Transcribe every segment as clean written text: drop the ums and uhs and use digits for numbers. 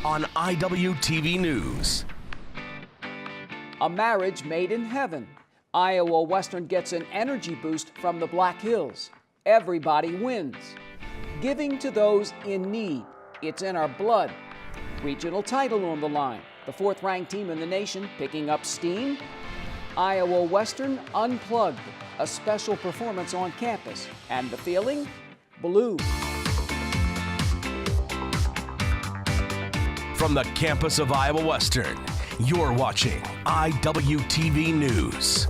on Iwtv News. A marriage made in heaven. Iowa Western gets an energy boost from the Black Hills. Everybody wins. Giving to those in need. It's in our blood. Regional title on the line. The fourth-ranked team in the nation picking up steam. Iowa Western Unplugged, a special performance on campus. And the feeling? Blue. From the campus of Iowa Western, you're watching Iwtv News.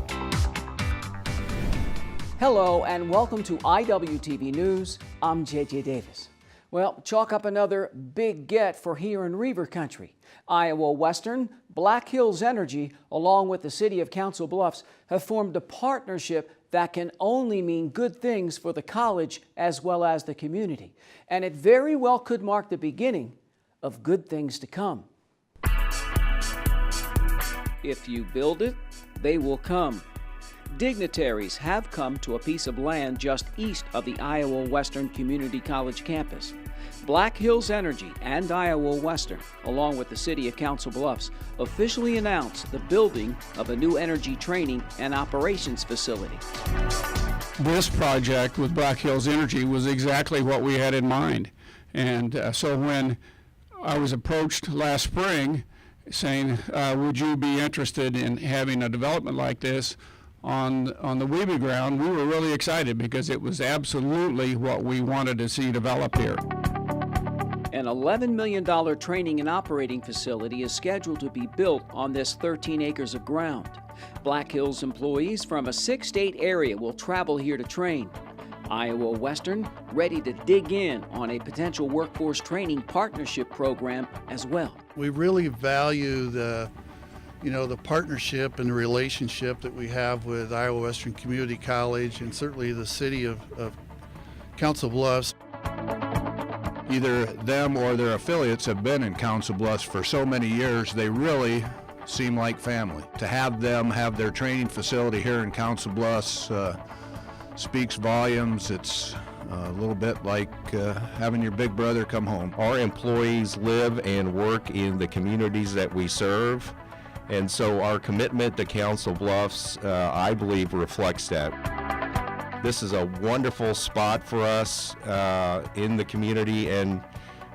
Hello and welcome to Iwtv News. I'm JJ Davis. Well, chalk up another big get for here in Weaver Country. Iowa Western, Black Hills Energy, along with the city of Council Bluffs, have formed a partnership that can only mean good things for the college as well as the community. And it very well could mark the beginning of good things to come. If you build it, they will come. Dignitaries have come to a piece of land just east of the Iowa Western Community College campus. Black Hills Energy and Iowa Western, along with the city of Council Bluffs, officially announced the building of a new energy training and operations facility. This project with Black Hills Energy was exactly what we had in mind. And so when I was approached last spring saying, would you be interested in having a development like this on the Weeby ground, we were really excited because it was absolutely what we wanted to see develop here. An $11 million training and operating facility is scheduled to be built on this 13 acres of ground. Black Hills employees from a 6-state area will travel here to train. Iowa Western ready to dig in on a potential workforce training partnership program as well. We really value the partnership and the relationship that we have with Iowa Western Community College and certainly the city of Council Bluffs. Either them or their affiliates have been in Council Bluffs for so many years, they really seem like family. To have them have their training facility here in Council Bluffs speaks volumes. It's a little bit like having your big brother come home. Our employees live and work in the communities that we serve, and so our commitment to Council Bluffs, I believe, reflects that. This is a wonderful spot for us in the community, and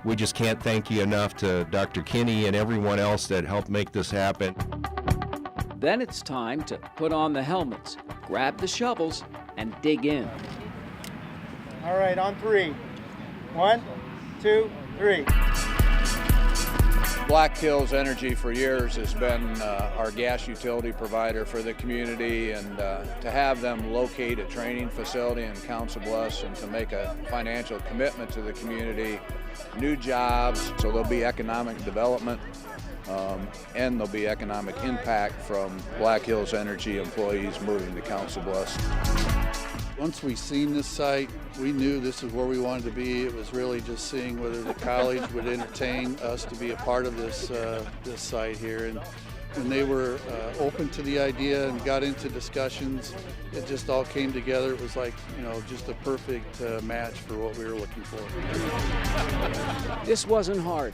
we just can't thank you enough to Dr. Kinney and everyone else that helped make this happen. Then it's time to put on the helmets, grab the shovels, and dig in. All right, on 3. 1, 2, 3. Black Hills Energy for years has been our gas utility provider for the community, and to have them locate a training facility in Council Bluffs and to make a financial commitment to the community, new jobs, so there'll be economic development and there'll be economic impact from Black Hills Energy employees moving to Council Bluffs. Once we seen this site, we knew this is where we wanted to be. It was really just seeing whether the college would entertain us to be a part of this site here. And when they were open to the idea and got into discussions, it just all came together. It was like, just a perfect match for what we were looking for. This wasn't hard.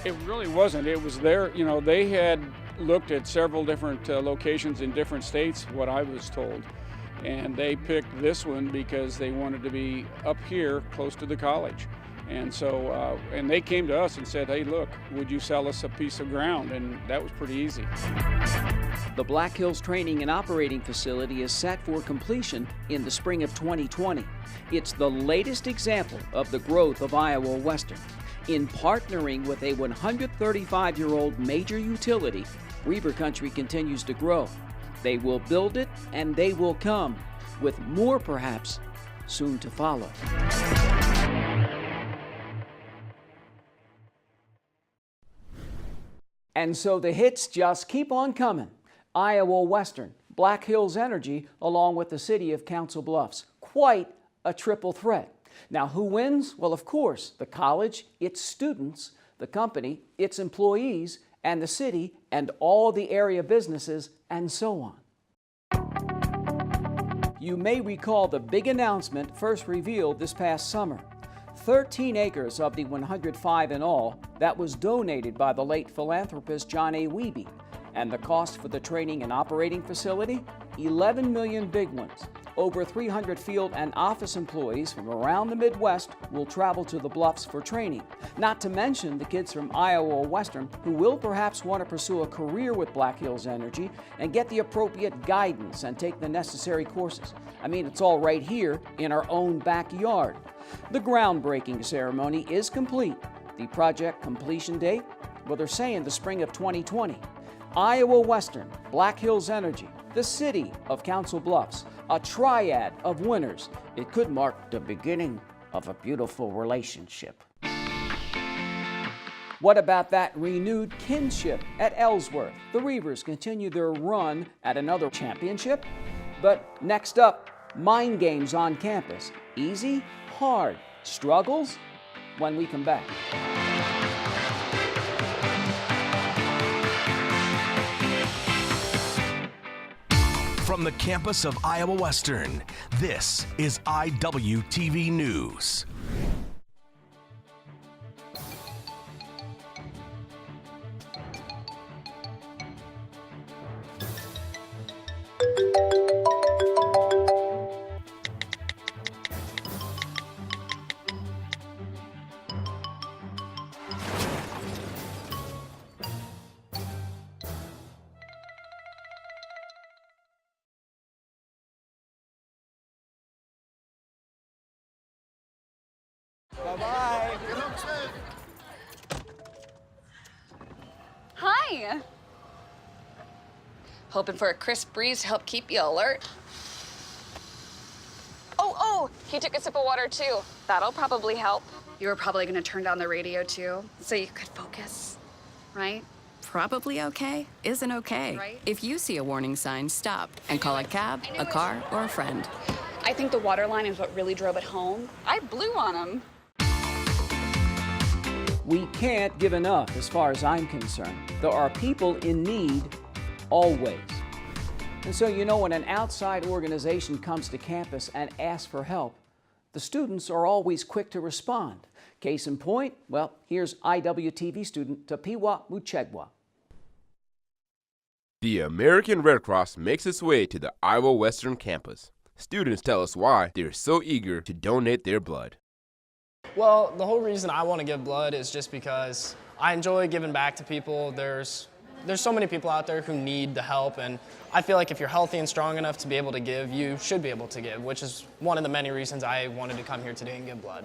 It really wasn't. It was there, they had looked at several different locations in different states, what I was told. And they picked this one because they wanted to be up here close to the college. And so, and they came to us and said, hey, look, would you sell us a piece of ground? And that was pretty easy. The Black Hills Training and Operating Facility is set for completion in the spring of 2020. It's the latest example of the growth of Iowa Western. In partnering with a 135-year-old major utility, Weaver Country continues to grow. They will build it and they will come, with more perhaps soon to follow. And so the hits just keep on coming. Iowa Western, Black Hills Energy, along with the city of Council Bluffs. Quite a triple threat. Now, who wins? Well, of course, the college, its students, the company, its employees, and the city, and all the area businesses, and so on. You may recall the big announcement first revealed this past summer. 13 acres of the 105 in all that was donated by the late philanthropist John A. Wiebe. And the cost for the training and operating facility? 11 million big ones. Over 300 field and office employees from around the Midwest will travel to the Bluffs for training. Not to mention the kids from Iowa Western who will perhaps want to pursue a career with Black Hills Energy and get the appropriate guidance and take the necessary courses. I mean, it's all right here in our own backyard. The groundbreaking ceremony is complete. The project completion date? Well, they're saying the spring of 2020. Iowa Western, Black Hills Energy, the city of Council Bluffs, a triad of winners. It could mark the beginning of a beautiful relationship. What about that renewed kinship at Ellsworth? The Reavers continue their run at another championship. But next up, mind games on campus. Easy, hard, struggles? When we come back. From the campus of Iowa Western, this is IWTV News. Bye-bye. Hi. Hoping for a crisp breeze to help keep you alert. Oh, he took a sip of water too. That'll probably help. You were probably gonna turn down the radio too, so you could focus, right? Probably okay isn't okay. Right. If you see a warning sign, stop and call a cab, a car, or a friend. I think the water line is what really drove it home. I blew on him. We can't give enough as far as I'm concerned. There are people in need always. And so, you know, when an outside organization comes to campus and asks for help, the students are always quick to respond. Case in point, well, here's IWTV student Tapiwa Muchegwa. The American Red Cross makes its way to the Iowa Western campus. Students tell us why they're so eager to donate their blood. Well, the whole reason I want to give blood is just because I enjoy giving back to people. There's so many people out there who need the help, and I feel like if you're healthy and strong enough to be able to give, you should be able to give, which is one of the many reasons I wanted to come here today and give blood.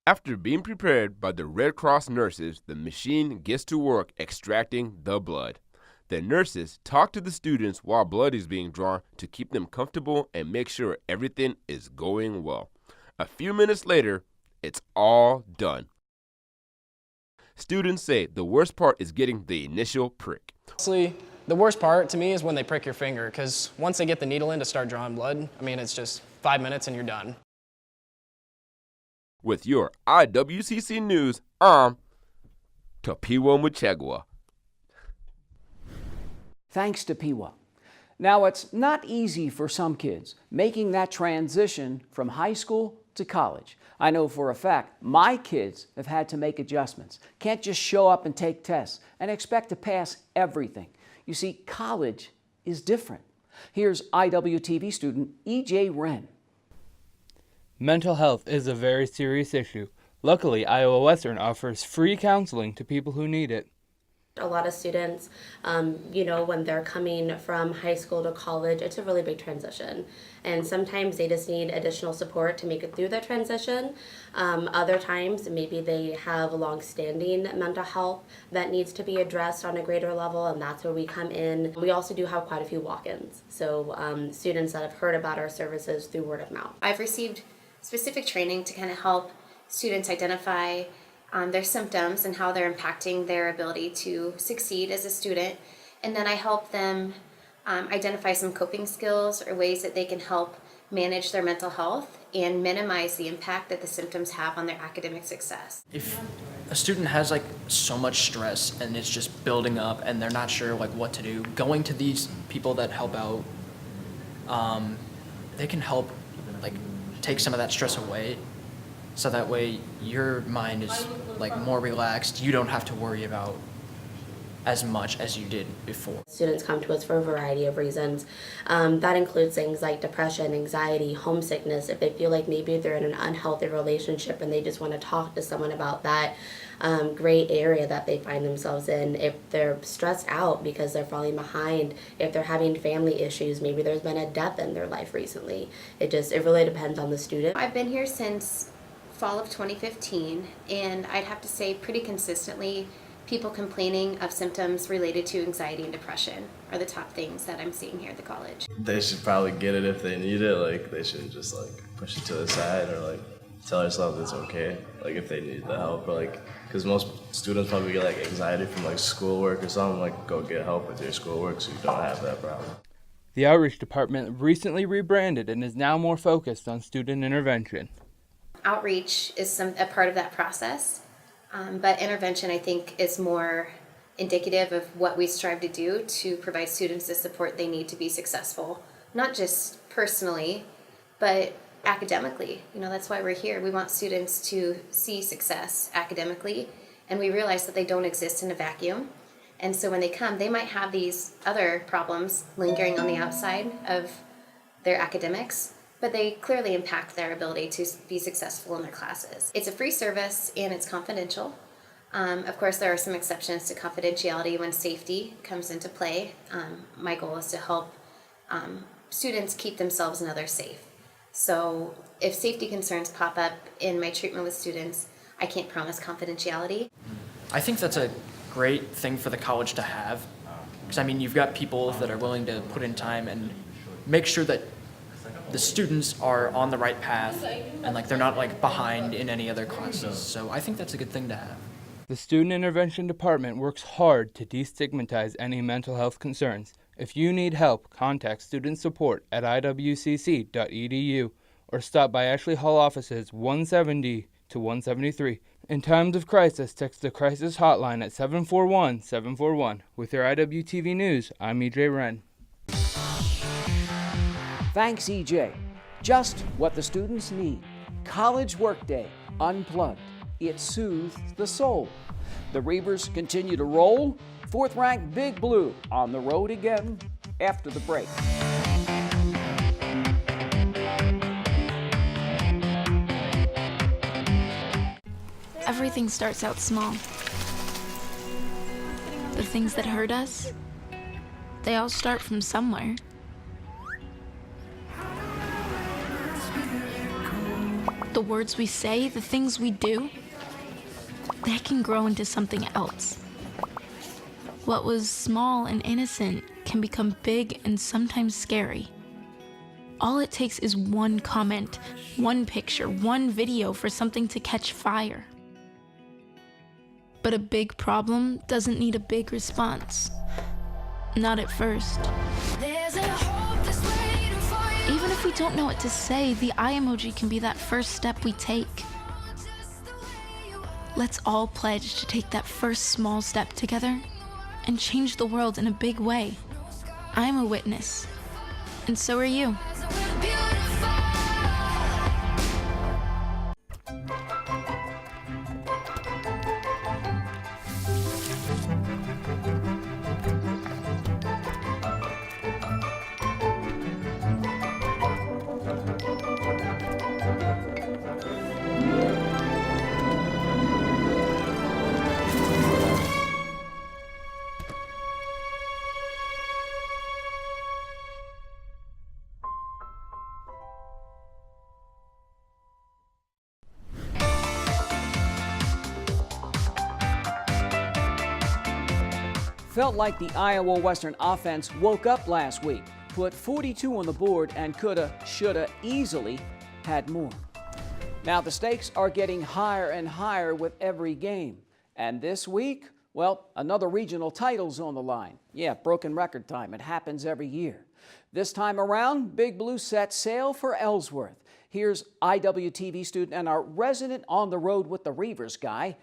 After being prepared by the Red Cross nurses, the machine gets to work extracting the blood. The nurses talk to the students while blood is being drawn to keep them comfortable and make sure everything is going well. A few minutes later, it's all done. Students say the worst part is getting the initial prick. Honestly, the worst part to me is when they prick your finger, because once they get the needle in to start drawing blood, I mean, it's just 5 minutes and you're done. With your IWCC News, I'm Tapiwa Muchegwa. Thanks to Piwa. Now, it's not easy for some kids making that transition from high school to college. I know for a fact my kids have had to make adjustments. Can't just show up and take tests and expect to pass everything. You see, college is different. Here's IWTV student E.J. Wren. Mental health is a very serious issue. Luckily, Iowa Western offers free counseling to people who need it. A lot of students, when they're coming from high school to college, it's a really big transition. And sometimes they just need additional support to make it through that transition. Other times, maybe they have long-standing mental health that needs to be addressed on a greater level, and that's where we come in. We also do have quite a few walk-ins, so students that have heard about our services through word of mouth. I've received specific training to kind of help students identify their symptoms and how they're impacting their ability to succeed as a student. And then I help them identify some coping skills or ways that they can help manage their mental health and minimize the impact that the symptoms have on their academic success. If a student has so much stress and it's just building up and they're not sure what to do, going to these people that help out, they can help like take some of that stress away, so that way your mind is like more relaxed. You don't have to worry about as much as you did before. Students come to us for a variety of reasons. That includes things like depression, anxiety, homesickness. If they feel like maybe they're in an unhealthy relationship and they just want to talk to someone about that gray area that they find themselves in. If they're stressed out because they're falling behind, if they're having family issues, maybe there's been a death in their life recently. It really depends on the student. I've been here since fall of 2015, and I'd have to say pretty consistently people complaining of symptoms related to anxiety and depression are the top things that I'm seeing here at the college. They should probably get it if they need it. Like, they shouldn't just like push it to the side or like tell ourselves it's okay, like if they need the help, or like, because most students probably get like anxiety from like schoolwork or something, like go get help with your schoolwork so you don't have that problem. The Outreach Department recently rebranded and is now more focused on student intervention. Outreach is a part of that process, but intervention I think is more indicative of what we strive to do to provide students the support they need to be successful, not just personally, but academically. You know, that's why we're here. We want students to see success academically, and we realize that they don't exist in a vacuum. And so when they come, they might have these other problems lingering on the outside of their academics, but they clearly impact their ability to be successful in their classes. It's a free service and it's confidential. Of course, there are some exceptions to confidentiality when safety comes into play. My goal is to help students keep themselves and others safe. So if safety concerns pop up in my treatment with students, I can't promise confidentiality. I think that's a great thing for the college to have, because I mean, you've got people that are willing to put in time and make sure that the students are on the right path and like they're not like behind in any other classes. So I think that's a good thing to have. The Student Intervention Department works hard to destigmatize any mental health concerns. If you need help, contact student support at iwcc.edu or stop by Ashley Hall offices 170 to 173. In times of crisis, text the crisis hotline at 741-741. With your IWTV News, I'm EJ Wren. Thanks, EJ. Just what the students need. College Workday, unplugged. It soothes the soul. The Reavers continue to roll. Fourth-ranked Big Blue on the road again after the break. Everything starts out small. The things that hurt us, they all start from somewhere. The words we say, the things we do, they can grow into something else. What was small and innocent can become big and sometimes scary. All it takes is one comment, one picture, one video for something to catch fire. But a big problem doesn't need a big response. Not at first. Even if we don't know what to say, the eye emoji can be that first step we take. Let's all pledge to take that first small step together and change the world in a big way. I'm a witness, and so are you. Felt like the Iowa Western offense woke up last week, put 42 on the board, and coulda, shoulda easily had more. Now the stakes are getting higher and higher with every game. And this week, well, another regional title's on the line. Yeah, broken record time. It happens every year. This time around, Big Blue set sail for Ellsworth. Here's IWTV student and our resident on the road with the Reavers guy,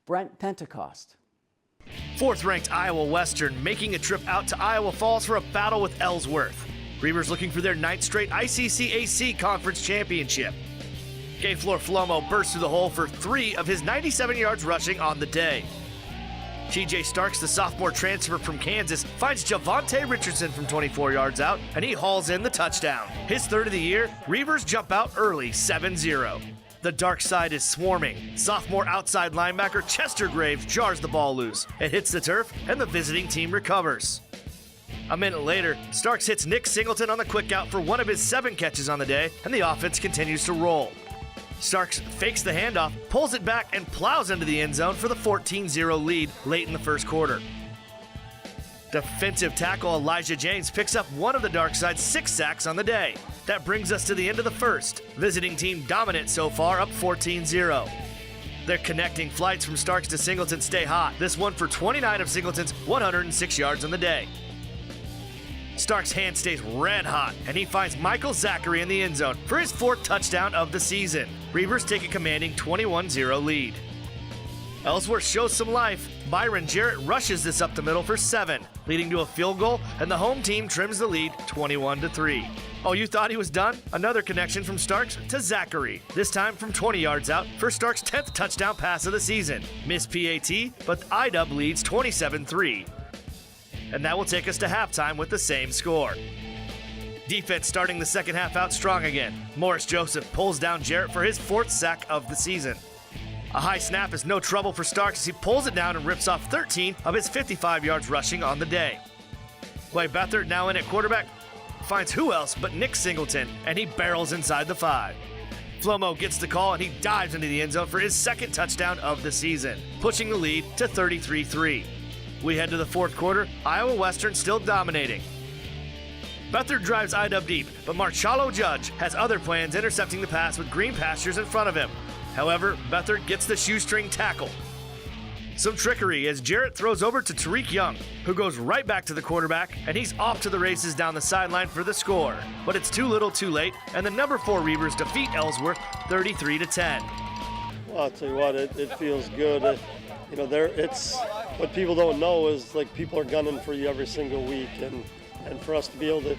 Brent Pentecost. Fourth-ranked Iowa Western making a trip out to Iowa Falls for a battle with Ellsworth. Reavers looking for their 9th straight ICCAC Conference Championship. Gayflor Flomo burst through the hole for 3 of his 97 yards rushing on the day. TJ Starks, the sophomore transfer from Kansas, finds Javante Richardson from 24 yards out, and he hauls in the touchdown. His 3rd of the year, Reavers jump out early, 7-0. The dark side is swarming. Sophomore outside linebacker Chester Graves jars the ball loose. It hits the turf, and the visiting team recovers. A minute later, Starks hits Nick Singleton on the quick out for one of his 7 catches on the day, and the offense continues to roll. Starks fakes the handoff, pulls it back, and plows into the end zone for the 14-0 lead late in the first quarter. Defensive tackle Elijah James picks up one of the dark side's 6 sacks on the day. That brings us to the end of the first. Visiting team dominant so far, up 14-0. Their connecting flights from Starks to Singleton stay hot. This one for 29 of Singleton's 106 yards on the day. Starks' hand stays red hot, and he finds Michael Zachary in the end zone for his 4th touchdown of the season. Reavers take a commanding 21-0 lead. Ellsworth shows some life. Byron Jarrett rushes this up the middle for 7, leading to a field goal, and the home team trims the lead 21-3. Oh, you thought he was done? Another connection from Starks to Zachary, this time from 20 yards out for Starks' 10th touchdown pass of the season. Miss PAT, but IW leads 27-3. And that will take us to halftime with the same score. Defense starting the second half out strong again. Morris Joseph pulls down Jarrett for his 4th sack of the season. A high snap is no trouble for Starks as he pulls it down and rips off 13 of his 55 yards rushing on the day. Clay Beathard, now in at quarterback, finds who else but Nick Singleton, and he barrels inside the 5. Flomo gets the call and he dives into the end zone for his 2nd touchdown of the season, pushing the lead to 33-3. We head to the 4th quarter, Iowa Western still dominating. Beathard drives IW deep, but Marcello Judge has other plans intercepting the pass with green pastures in front of him. However, Beathard gets the shoestring tackle. Some trickery as Jarrett throws over to Tariq Young, who goes right back to the quarterback, and he's off to the races down the sideline for the score. But it's too little too late, and the number 4 Reavers defeat Ellsworth 33-10. Well, I'll tell you what, it feels good. It's what people don't know is like people are gunning for you every single week, and for us to be able to,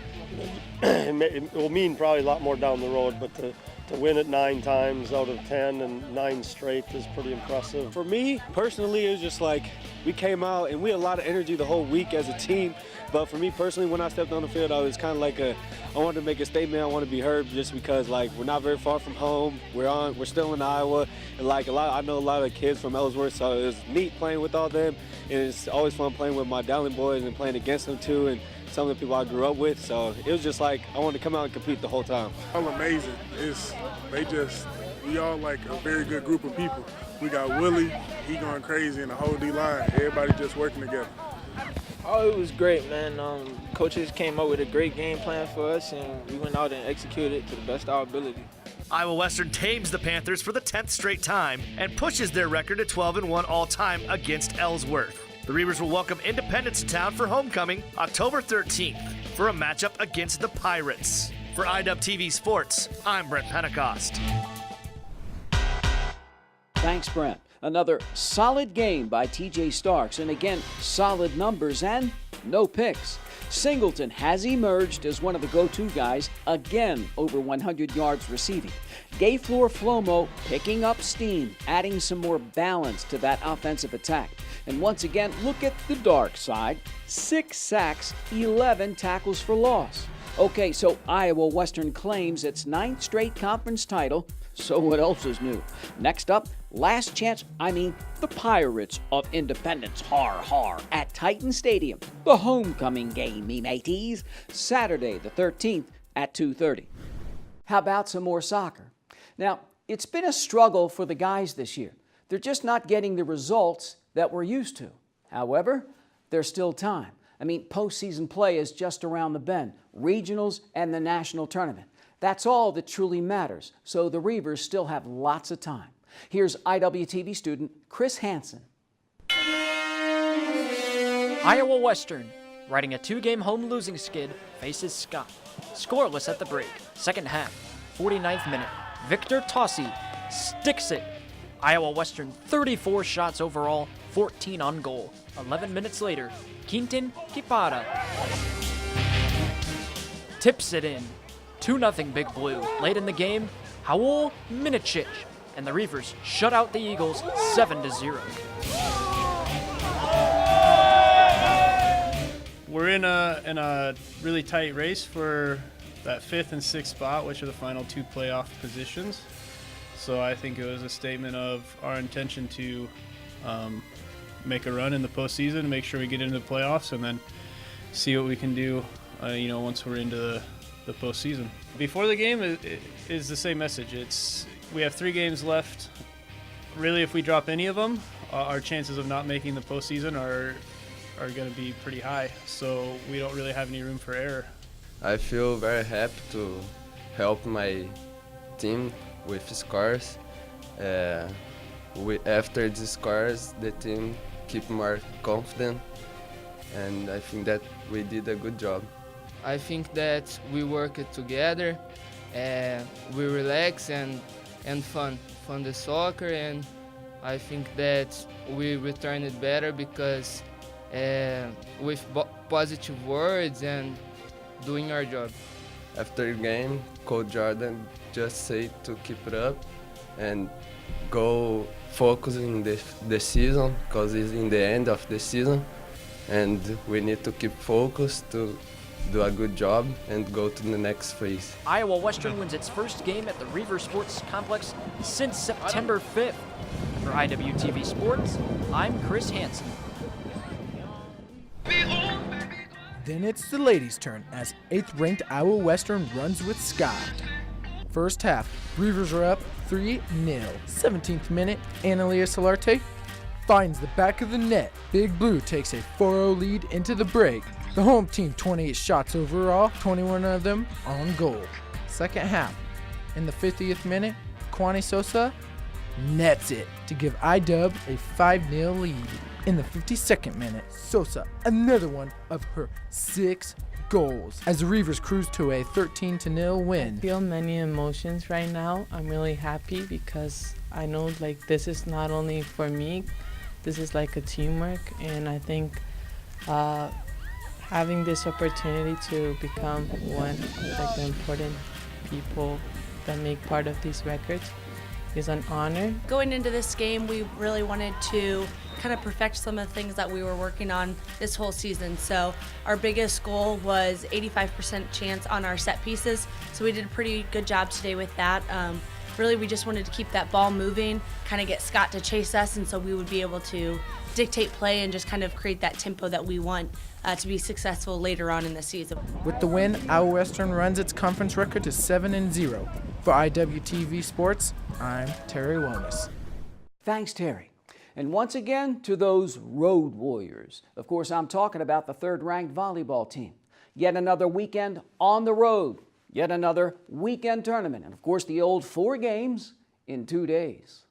it will mean probably a lot more down the road, but to win it 9 times out of 10 and 9 straight is pretty impressive. For me, personally, it was just like we came out and we had a lot of energy the whole week as a team. But for me personally, when I stepped on the field, I was kind of like I wanted to make a statement. I want to be heard just because like we're not very far from home. We're still in Iowa, and like I know a lot of kids from Ellsworth, so it was neat playing with all them. And it's always fun playing with my Dowling boys and playing against them too, and some of the people I grew up with. So it was just like I wanted to come out and compete the whole time. All amazing. We all like a very good group of people. We got Willie, he going crazy, and the whole D-line. Everybody just working together. Oh, it was great, man. Coaches came up with a great game plan for us, and we went out and executed it to the best of our ability. Iowa Western tames the Panthers for the 10th straight time and pushes their record to 12-1 all-time against Ellsworth. The Reavers will welcome Independence to town for homecoming October 13th for a matchup against the Pirates. For IWTV Sports, I'm Brent Pentecost. Thanks, Brent. Another solid game by TJ Starks, and again, solid numbers and no picks. Singleton has emerged as one of the go-to guys, again over 100 yards receiving. Gayflor Flomo picking up steam, adding some more balance to that offensive attack. And once again, look at the dark side. 6 sacks, 11 tackles for loss. Okay, so Iowa Western claims its 9th straight conference title. So what else is new? Next up, the Pirates of Independence, har, at Titan Stadium. The homecoming game, me mateys. Saturday the 13th at 2:30. How about some more soccer? Now, it's been a struggle for the guys this year. They're just not getting the results that we're used to. However, there's still time. Postseason play is just around the bend. Regionals and the national tournament. That's all that truly matters, so the Reavers still have lots of time. Here's IWTV student Chris Hansen. Iowa Western, riding a 2-game home losing skid, faces Scott. Scoreless at the break. Second half, 49th minute. Victor Tossi sticks it. Iowa Western 34 shots overall, 14 on goal. 11 minutes later, Quintin Kipara tips it in. 2-0 Big Blue. Late in the game, Howell Minichich, and the Reavers shut out the Eagles 7-0. We're in a really tight race for that 5th and 6th spot, which are the final 2 playoff positions. So I think it was a statement of our intention to make a run in the postseason, make sure we get into the playoffs, and then see what we can do, once we're into the postseason. Before the game is the same message. We have 3 games left. Really, if we drop any of them, our chances of not making the postseason are going to be pretty high. So we don't really have any room for error. I feel very happy to help my team with scores. After the scores, the team keep more confident, and I think that we did a good job. I think that we worked together, we relax and fun the soccer, and I think that we returned better because with positive words and doing our job. After the game, Coach Jordan just said to keep it up and go focus in the season, because it's in the end of the season, and we need to keep focused to do a good job and go to the next phase. Iowa Western wins its first game at the Reaver Sports Complex since September 5th. For IWTV Sports, I'm Chris Hansen. Then it's the ladies' turn as 8th-ranked Iowa Western runs with Scott. First half, Reavers are up 3-0. 17th minute, Analia Solarte finds the back of the net. Big Blue takes a 4-0 lead into the break. The home team 28 shots overall, 21 of them on goal. Second half, in the 50th minute, Kwani Sosa nets it to give IW a 5-0 lead. In the 52nd minute, Sosa, another one of her 6 goals as the Reavers cruise to a 13-0 win. I feel many emotions right now. I'm really happy because I know this is not only for me, this is like a teamwork, and I think having this opportunity to become one of the important people that make part of these records is an honor. Going into this game, we really wanted to kind of perfect some of the things that we were working on this whole season. So our biggest goal was 85% chance on our set pieces. So we did a pretty good job today with that. Really, we just wanted to keep that ball moving, kind of get Scott to chase us, and so we would be able to dictate play and just kind of create that tempo that we want to be successful later on in the season. With the win, Iowa Western runs its conference record to 7-0. For IWTV Sports, I'm Terry Wellness. Thanks, Terry. And once again, to those road warriors. Of course, I'm talking about the 3rd-ranked volleyball team. Yet another weekend on the road. Yet another weekend tournament. And of course, the old 4 games in 2 days.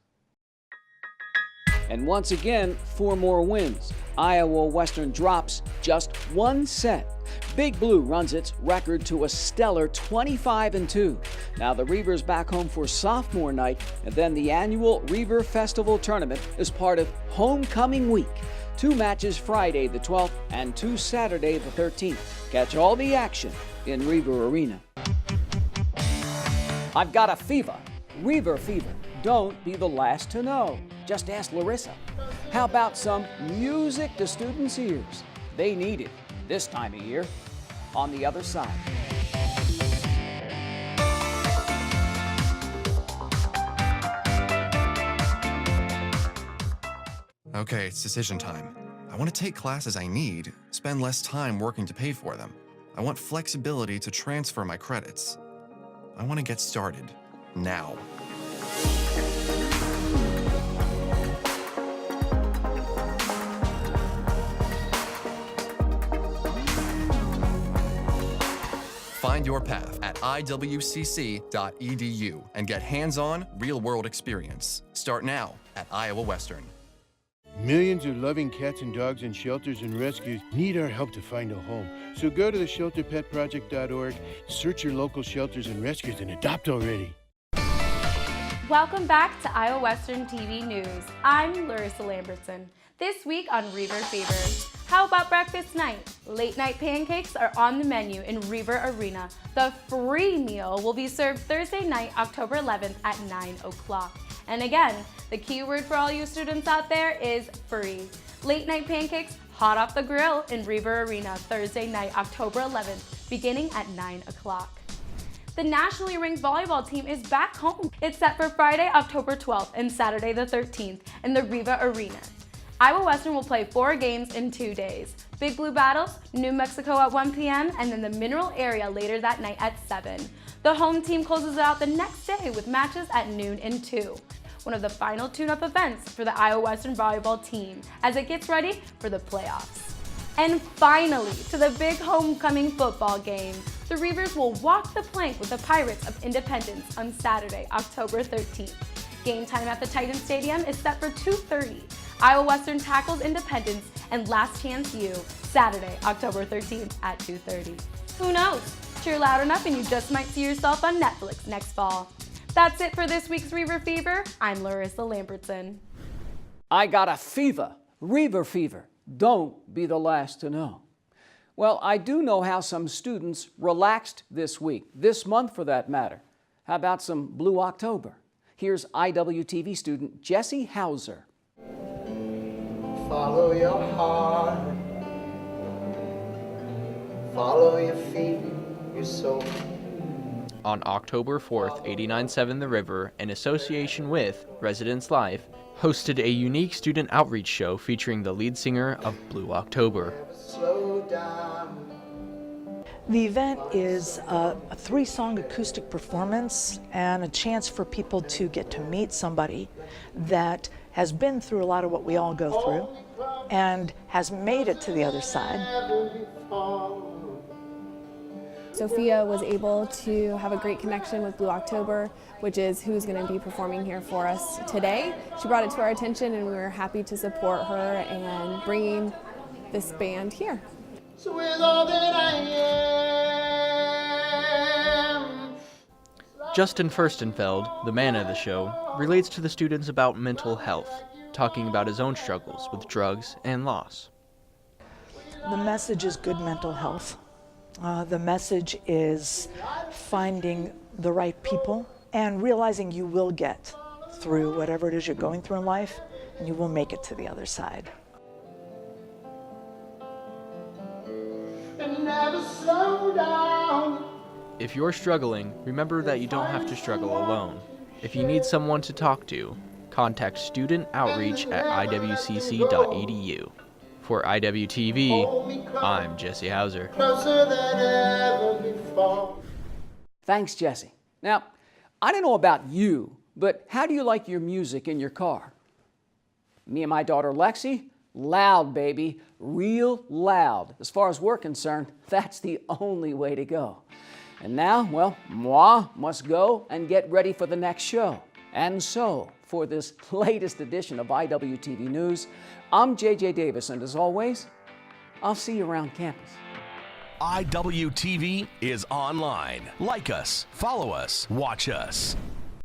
And once again, 4 more wins. Iowa Western drops just 1 set. Big Blue runs its record to a stellar 25-2. Now the Reavers back home for sophomore night, and then the annual Reaver Festival Tournament is part of Homecoming Week. 2 matches Friday the 12th and 2 Saturday the 13th. Catch all the action in Reaver Arena. I've got a fever. Reaver fever. Don't be the last to know. Just ask Larissa. How about some music to students' ears? They need it this time of year. On the other side. Okay, it's decision time. I want to take classes I need, spend less time working to pay for them. I want flexibility to transfer my credits. I want to get started now. Find your path at iwcc.edu and get hands-on, real-world experience. Start now at Iowa Western. Millions of loving cats and dogs in shelters and rescues need our help to find a home. So go to theshelterpetproject.org, search your local shelters and rescues, and adopt already. Welcome back to Iowa Western TV News. I'm Larissa Lambertson. This week on Reaver Fever, How about breakfast night? Late night pancakes are on the menu in Reaver Arena. The free meal will be served Thursday night, October 11th at 9 o'clock. And again, the key word for all you students out there is free. Late night pancakes hot off the grill in Reaver Arena Thursday night, October 11th, beginning at 9 o'clock. The nationally ranked volleyball team is back home. It's set for Friday, October 12th and Saturday the 13th in the Riva Arena. Iowa Western will play 4 games in 2 days. Big Blue Battles, New Mexico at 1 p.m., and then the Mineral Area later that night at 7. The home team closes it out the next day with matches at noon and 2. One of the final tune-up events for the Iowa Western volleyball team as it gets ready for the playoffs. And finally, to the big homecoming football game. The Reavers will walk the plank with the Pirates of Independence on Saturday, October 13th. Game time at the Titan Stadium is set for 2:30. Iowa Western tackles Independence and Last Chance U, Saturday, October 13th at 2:30. Who knows? Cheer loud enough and you just might see yourself on Netflix next fall. That's it for this week's Reaver Fever. I'm Larissa Lambertson. I got a fever, Reaver fever. Don't be the last to know. Well, I do know how some students relaxed this week, this month for that matter. How about some Blue October? Here's Iwtv student Jesse Hauser. Follow your heart, follow your feet, your soul. On October 4th, 89.7 The River, in association with Residence Life, hosted a unique student outreach show featuring the lead singer of Blue October. Slow down. The event is a 3-song acoustic performance and a chance for people to get to meet somebody that has been through a lot of what we all go through and has made it to the other side. Sophia was able to have a great connection with Blue October, which is who's going to be performing here for us today. She brought it to our attention and we were happy to support her and bringing this band here. So with all that I am. Justin Furstenfeld, the man of the show, relates to the students about mental health, talking about his own struggles with drugs and loss. The message is good mental health. The message is finding the right people and realizing you will get through whatever it is you're going through in life and you will make it to the other side. And never slow down. If you're struggling, remember that you don't have to struggle alone. If you need someone to talk to, contact Student Outreach at iwcc.edu. For Iwtv, I'm Jesse Hauser. Closer than ever before. Thanks, Jesse. Now, I don't know about you, but how do you like your music in your car? Me and my daughter Lexi, loud, baby, real loud. As far as we're concerned, that's the only way to go. And now, well, moi must go and get ready for the next show. And so, for this latest edition of Iwtv News, I'm JJ Davis, and as always, I'll see you around campus. Iwtv is online. Like us, follow us, watch us.